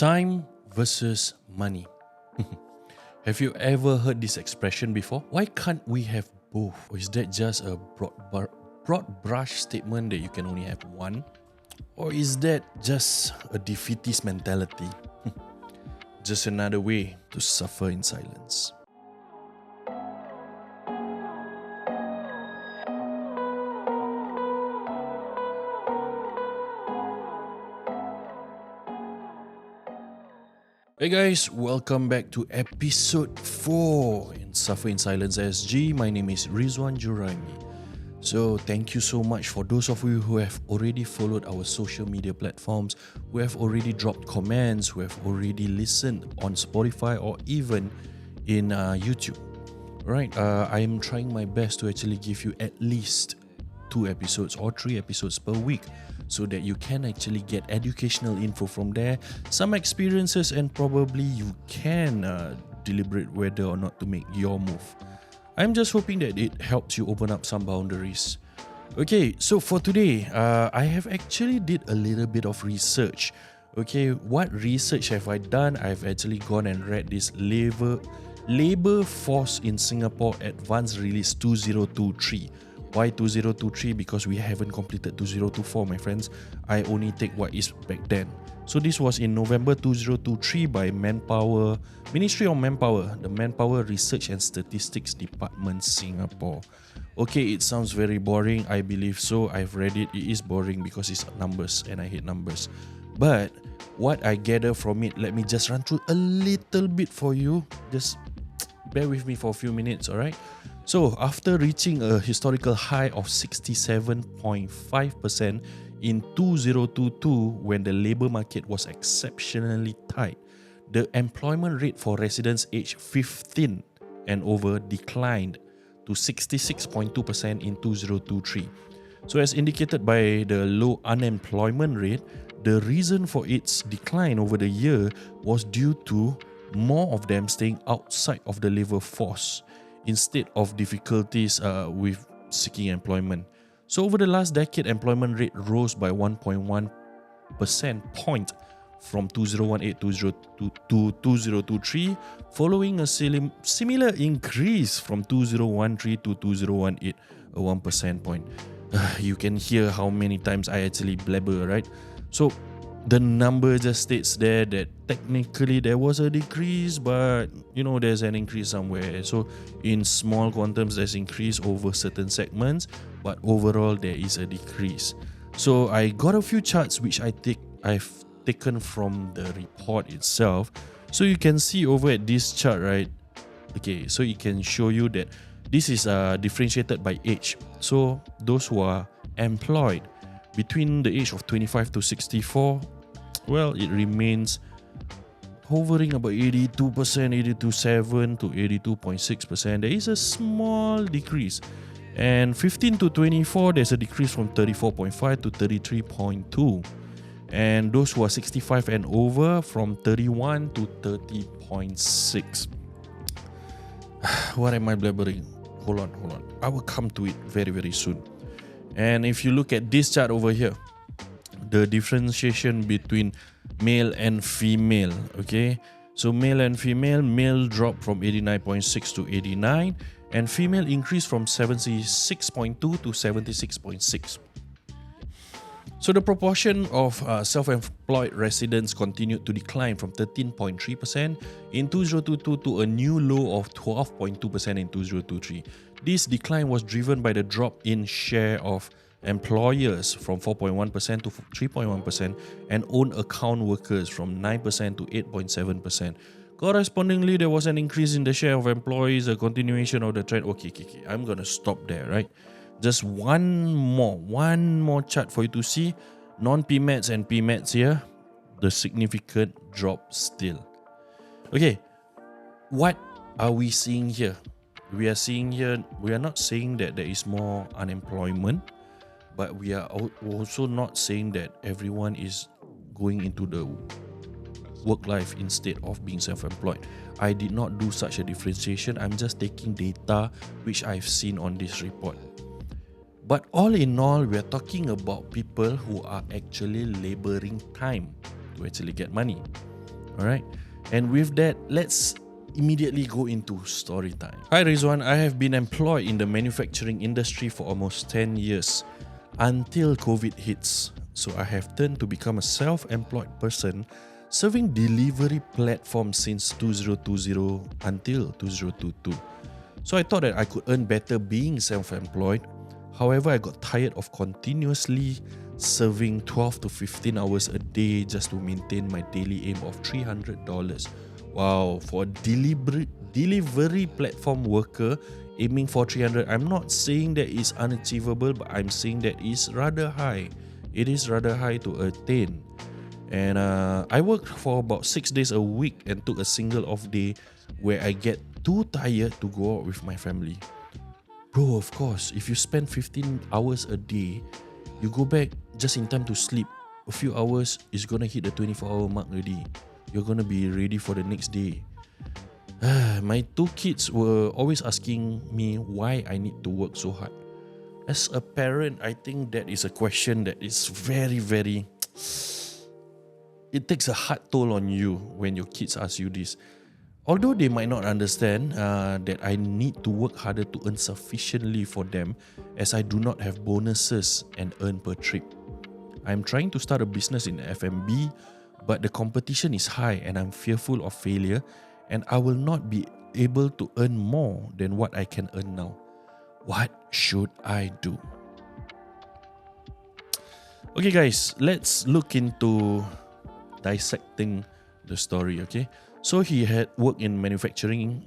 Time versus money. Have you ever heard this expression before? Why can't we have both? Or is that just a broad brush statement that you can only have one? Or is that just a defeatist mentality? Just another way to suffer in silence. Hey guys, welcome back to episode 4 in Suffer in Silence SG. My name is Rizwan Juraimi. So thank you so much for those of you who have already followed our social media platforms, who have already dropped comments, who have already listened on Spotify or even in YouTube. Right, I am trying my best to actually give you at least 2 episodes or 3 episodes per week, so that you can actually get educational info from there, some experiences, and probably you can deliberate whether or not to make your move. I'm just hoping that it helps you open up some boundaries. Okay, so for today, I have actually did a little bit of research. Okay, what research have I done? I've actually gone and read this Labor Force in Singapore Advanced Release 2023. Why 2023? Because we haven't completed 2024, my friends. I only take what is back then. So this was in November 2023 by Ministry of Manpower, the Manpower Research and Statistics Department, Singapore. Okay, it sounds very boring. I believe so. I've read it. It is boring because it's numbers and I hate numbers. But what I gather from it, let me just run through a little bit for you. Just bear with me for a few minutes, alright? So, after reaching a historical high of 67.5% in 2022 when the labour market was exceptionally tight, the employment rate for residents aged 15 and over declined to 66.2% in 2023. So, as indicated by the low unemployment rate, the reason for its decline over the year was due to more of them staying outside of the labour force instead of difficulties with seeking employment. So over the last decade, employment rate rose by 1.1 percent point from 2018 to 2023, following a similar increase from 2013 to 2018, a 1 percent point. You can hear how many times I actually blabber, right? So the number just states there that technically there was a decrease, but there's an increase somewhere. So in small quantums there's increase over certain segments, but overall there is a decrease. So I got a few charts which I've taken from the report itself. So you can see over at this chart, right? Okay, so it can show you that this is differentiated by age. So those who are employed between the age of 25 to 64, well, it remains hovering about 82%, 82.7% to 82.6%. There is a small decrease. And 15 to 24, there's a decrease from 34.5 to 33.2. And those who are 65 and over, from 31 to 30.6. What am I blabbering? Hold on. I will come to it very, very soon. And if you look at this chart over here, the differentiation between male and female, okay? So male and female, male dropped from 89.6 to 89, and female increased from 76.2 to 76.6. So the proportion of self-employed residents continued to decline from 13.3% in 2022 to a new low of 12.2% in 2023. This decline was driven by the drop in share of employers from 4.1% to 3.1% and own account workers from 9% to 8.7%. Correspondingly, there was an increase in the share of employees, a continuation of the trend. Okay, I'm gonna stop there, right? Just one more chart for you to see. Non-PMATs and PMATs here, the significant drop still. Okay, what are we seeing here? We are not saying that there is more unemployment, but we are also not saying that everyone is going into the work life instead of being self-employed. I did not do such a differentiation. I'm just taking data which I've seen on this report. But all in all, we are talking about people who are actually laboring time to actually get money. Alright, and with that, let's immediately go into story time. Hi Rizwan, I have been employed in the manufacturing industry for almost 10 years until COVID hits. So I have turned to become a self-employed person serving delivery platforms since 2020 until 2022. So I thought that I could earn better being self-employed. However, I got tired of continuously serving 12 to 15 hours a day just to maintain my daily aim of $300. Wow, for a delivery platform worker aiming for 300, I'm not saying that it's unachievable, but I'm saying that it's rather high. It is rather high to attain. And I worked for about 6 days a week and took a single off day where I get too tired to go out with my family. Bro, of course, if you spend 15 hours a day, you go back just in time to sleep. A few hours is gonna hit the 24-hour mark already. You're gonna be ready for the next day. My two kids were always asking me why I need to work so hard. As a parent, I think that is a question that is very, very... It takes a hard toll on you when your kids ask you this. Although they might not understand that I need to work harder to earn sufficiently for them, as I do not have bonuses and earn per trip. I'm trying to start a business in F&B, but the competition is high and I'm fearful of failure, and I will not be able to earn more than what I can earn now. What should I do? Okay guys, let's look into dissecting the story, okay? So he had worked in manufacturing,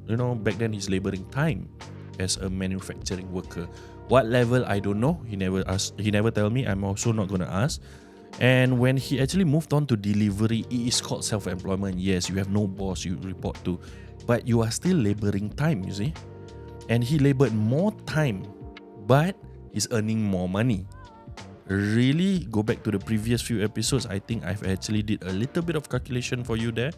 back then he's laboring time as a manufacturing worker. What level, I don't know. He never tell me. I'm also not going to ask. And when he actually moved on to delivery, it is called self-employment. Yes, you have no boss you report to, but you are still laboring time, you see. And he labored more time, but he's earning more money. Really, go back to the previous few episodes. I think I've actually did a little bit of calculation for you there.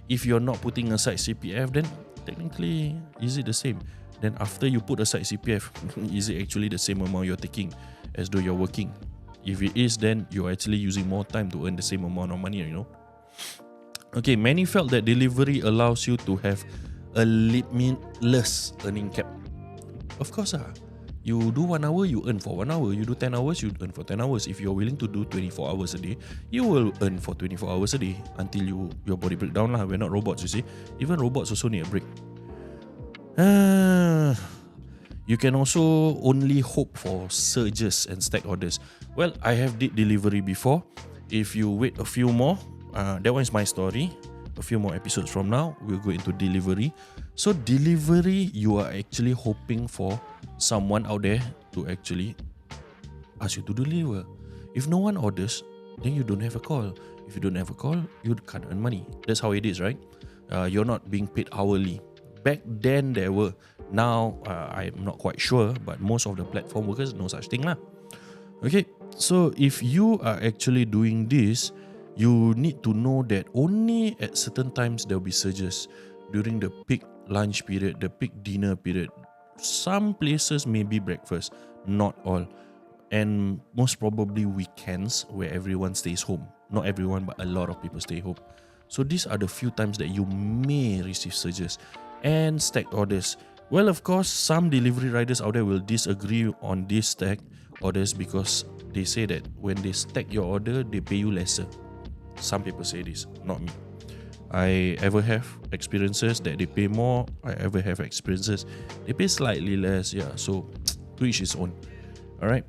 If you're not putting aside CPF, then technically, is it the same? Then after you put aside CPF, is it actually the same amount you're taking as though you're working? If it is, then you're actually using more time to earn the same amount of money, Okay, many felt that delivery allows you to have a limitless earning cap. Of course, you do 1 hour, you earn for 1 hour. You do 10 hours, you earn for 10 hours. If you're willing to do 24 hours a day, you will earn for 24 hours a day until your body break down. We're not robots, you see. Even robots also need a break. You can also only hope for surges and stack orders. Well, I have did delivery before. If you wait a few more, that one is my story. A few more episodes from now, we'll go into delivery. So delivery, you are actually hoping for someone out there to actually ask you to deliver. If no one orders, then you don't have a call. If you don't have a call, you can't earn money. That's how it is, right? You're not being paid hourly. Back then there were. Now I'm not quite sure, but most of the platform workers, no such thing lah. Okay, so if you are actually doing this, you need to know that only at certain times there will be surges. During the peak lunch period, the peak dinner period. Some places may be breakfast, not all. And most probably weekends where everyone stays home. Not everyone, but a lot of people stay home. So these are the few times that you may receive surges. And stacked orders. Well, of course, some delivery riders out there will disagree on these stacked orders because they say that when they stack your order, they pay you lesser. Some people say this, not me. I ever have experiences that they pay more. I ever have experiences they pay slightly less. Yeah, so to each his own. Alright.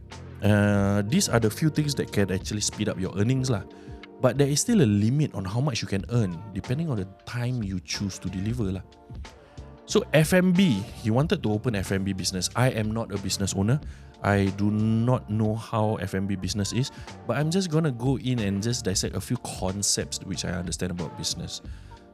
These are the few things that can actually speed up your earnings lah. But there is still a limit on how much you can earn depending on the time you choose to deliver lah. So F&B, he wanted to open F&B business. I am not a business owner. I do not know how F&B business is, but I'm just gonna go in and just dissect a few concepts which I understand about business.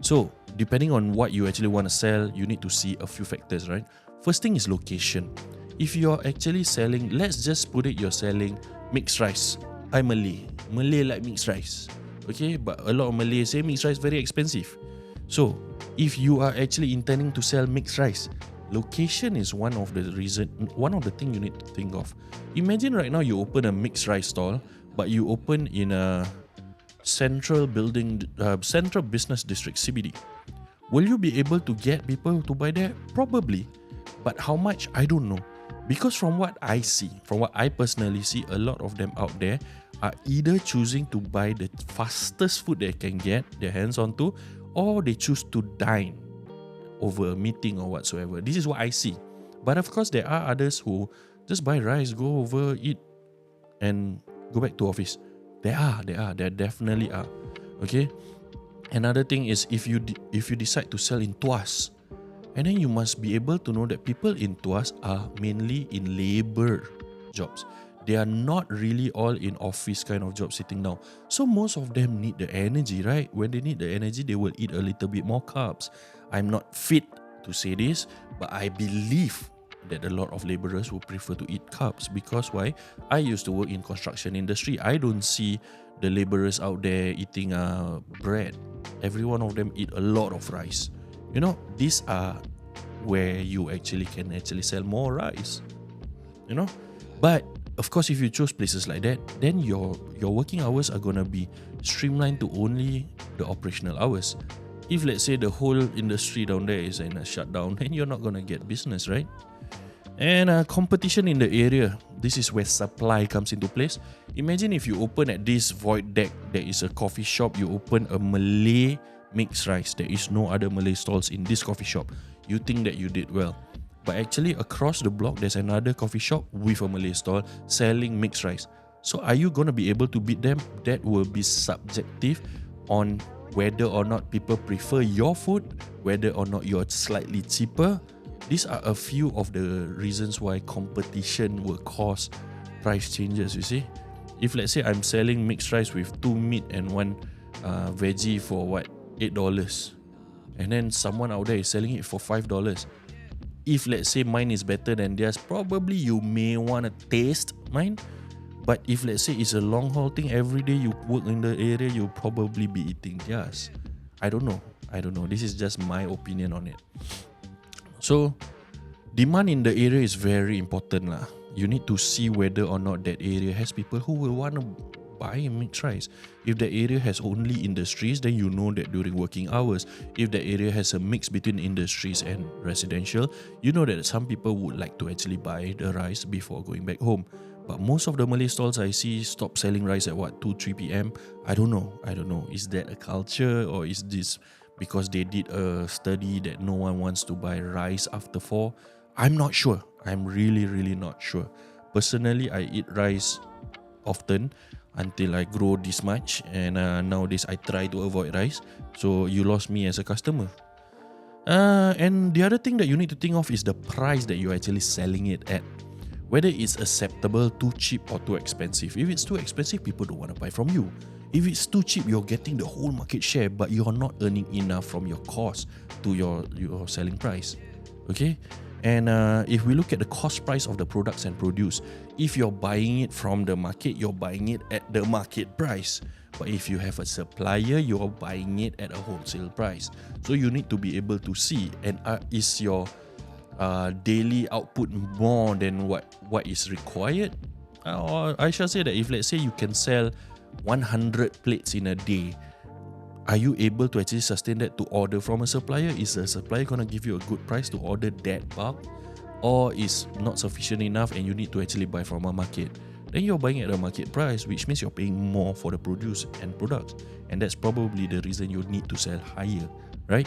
So depending on what you actually want to sell, you need to see a few factors, right? First thing is location. If you're actually selling, let's just put it, you're selling mixed rice. I'm Malay. Malay like mixed rice. Okay, but a lot of Malays say mixed rice very expensive. So if you are actually intending to sell mixed rice, location is one of the thing you need to think of. Imagine right now you open a mixed rice stall, but you open in a Central Business District (CBD). Will you be able to get people to buy there? Probably, but how much? I don't know. Because from what I personally see, a lot of them out there are either choosing to buy the fastest food they can get their hands onto, or they choose to dine over a meeting or whatsoever. This is what I see. But of course, there are others who just buy rice, go over, eat, and go back to office. There definitely are. Okay. Another thing is if you decide to sell in Tuas, and then you must be able to know that people in Tuas are mainly in labor jobs. They are not really all in office kind of job sitting down. So most of them need the energy, right? When they need the energy, they will eat a little bit more carbs. I'm not fit to say this, but I believe that a lot of laborers will prefer to eat carbs. Because why? I used to work in construction industry. I don't see the laborers out there eating bread. Every one of them eat a lot of rice. You know, these are where you can sell more rice. You know, but of course, if you choose places like that, then your working hours are gonna be streamlined to only the operational hours. If let's say the whole industry down there is in a shutdown, then you're not gonna get business, right? And competition in the area. This is where supply comes into place. Imagine if you open at this void deck, there is a coffee shop. You open a Malay mixed rice. There is no other Malay stalls in this coffee shop. You think that you did well. But actually across the block, there's another coffee shop with a Malay stall selling mixed rice. So are you going to be able to beat them? That will be subjective on whether or not people prefer your food, whether or not you're slightly cheaper. These are a few of the reasons why competition will cause price changes, you see. If let's say I'm selling mixed rice with 2 meat and 1 veggie for what, $8, and then someone out there is selling it for $5. If let's say mine is better than theirs, probably you may want to taste mine. But if let's say it's a long haul thing, every day you work in the area, you'll probably be eating theirs. I don't know. This is just my opinion on it. So, demand in the area is very important lah. You need to see whether or not that area has people who will want to buy and mix rice. If the area has only industries, then you know that during working hours. If the area has a mix between industries and residential, you know that some people would like to actually buy the rice before going back home. But most of the Malay stalls I see stop selling rice at 2-3 p.m. I don't know. Is that a culture, or is this because they did a study that no one wants to buy rice after 4? I'm not sure. I'm really not sure. Personally, I eat rice often until I grow this much, and nowadays I try to avoid rice. So you lost me as a customer. And the other thing that you need to think of is the price that you're actually selling it at. Whether it's acceptable, too cheap or too expensive. If it's too expensive, people don't want to buy from you. If it's too cheap, you're getting the whole market share, but you're not earning enough from your cost to your selling price. Okay? And if we look at the cost price of the products and produce, if you're buying it from the market, you're buying it at the market price. But if you have a supplier, you're buying it at a wholesale price. So you need to be able to see, and is your daily output more than what is required? Or I shall say that if let's say you can sell 100 plates in a day, are you able to actually sustain that to order from a supplier? Is the supplier going to give you a good price to order that bulk? Or is not sufficient enough and you need to actually buy from a market? Then you're buying at a market price, which means you're paying more for the produce and products. And that's probably the reason you need to sell higher, right?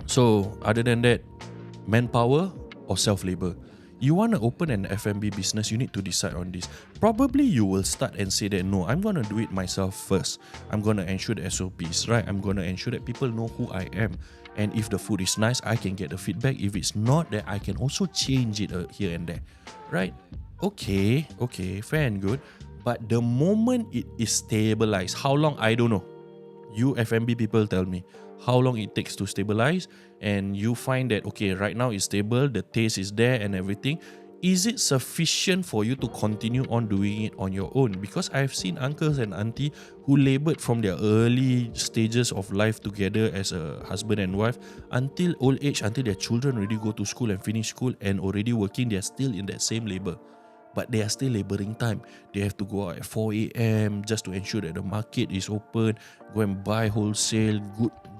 So other than that, manpower or self-labor? You want to open an F&B business, you need to decide on this. Probably you will start and say that, no, I'm going to do it myself first. I'm going to ensure the SOPs, right? I'm going to ensure that people know who I am. And if the food is nice, I can get the feedback. If it's not, then I can also change it here and there, right? Okay, fair and good. But the moment it is stabilized, how long? I don't know. You F&B people tell me how long it takes to stabilize, and you find that, okay, right now it's stable, the taste is there and everything. Is it sufficient for you to continue on doing it on your own? Because I've seen uncles and auntie who labored from their early stages of life together as a husband and wife until old age, until their children already go to school and finish school and already working, they're still in that same labor. but they are still laboring time. They have to go out at 4 a.m. just to ensure that the market is open, go and buy wholesale,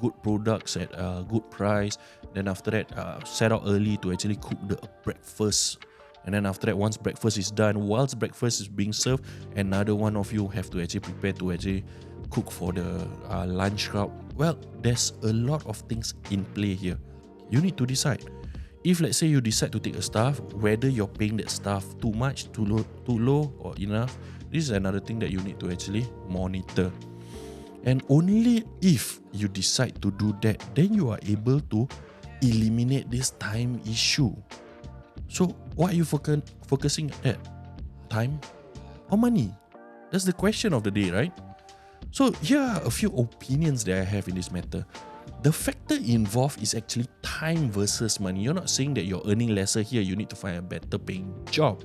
good products at a good price. Then after that, set out early to actually cook the breakfast. And then after that, once breakfast is done, whilst breakfast is being served, another one of you have to actually prepare to actually cook for the lunch crowd. Well, there's a lot of things in play here. You need to decide. If let's say you decide to take a staff, whether you're paying that staff too much, too low or enough, this is another thing that you need to actually monitor. And only if you decide to do that, then you are able to eliminate this time issue. So what are you focusing at? Time or money? That's the question of the day, right? So here are a few opinions that I have in this matter. The factor involved is actually time versus money. You're not saying that you're earning lesser here, you need to find a better paying job.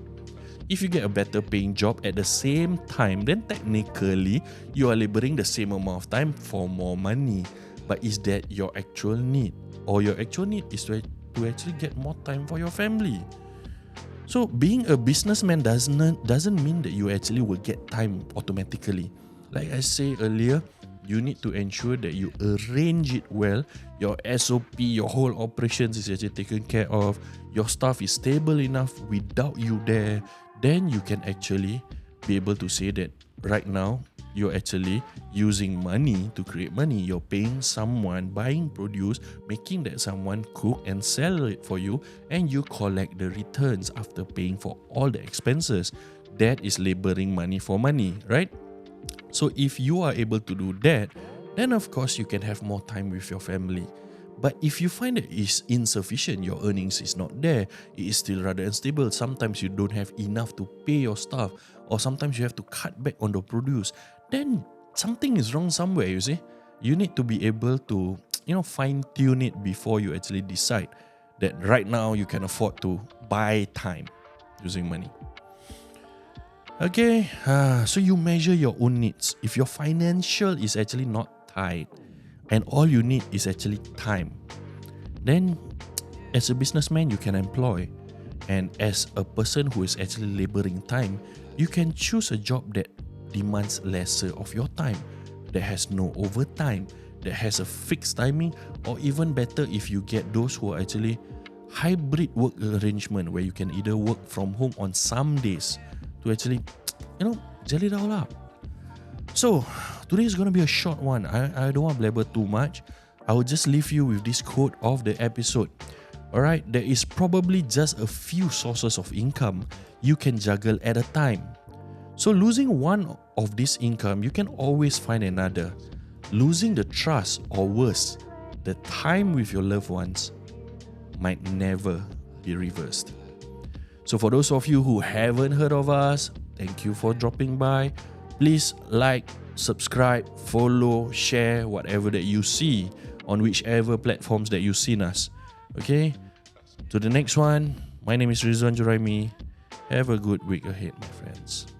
If you get a better paying job at the same time, then technically you are laboring the same amount of time for more money. But is that your actual need? Or your actual need is to actually get more time for your family? So being a businessman doesn't mean that you actually will get time automatically. Like I said earlier, you need to ensure that you arrange it well. Your SOP, your whole operations is actually taken care of. Your staff is stable enough without you there. Then you can actually be able to say that right now, you're actually using money to create money. You're paying someone, buying produce, making that someone cook and sell it for you, and you collect the returns after paying for all the expenses. That is laboring money for money, right? So if you are able to do that, then of course you can have more time with your family. But if you find that it's insufficient, your earnings is not there, it is still rather unstable, sometimes you don't have enough to pay your staff, or sometimes you have to cut back on the produce, then something is wrong somewhere, you see. You need to be able to, fine tune it before you actually decide that right now you can afford to buy time using money. Okay, so you measure your own needs. If your financial is actually not tight and all you need is actually time, then as a businessman you can employ. And as a person who is actually laboring time, you can choose a job that demands lesser of your time, that has no overtime, that has a fixed timing, or even better if you get those who are actually hybrid work arrangement where you can either work from home on some days to actually, gel it all up. So, today is going to be a short one. I don't want to blabber too much. I will just leave you with this quote of the episode. Alright, there is probably just a few sources of income you can juggle at a time. So losing one of this income, you can always find another. Losing the trust, or worse, the time with your loved ones, might never be reversed. So for those of you who haven't heard of us, thank you for dropping by. Please like, subscribe, follow, share whatever that you see on whichever platforms that you've seen us. Okay? To the next one, my name is Rizwan Juraimi. Have a good week ahead, my friends.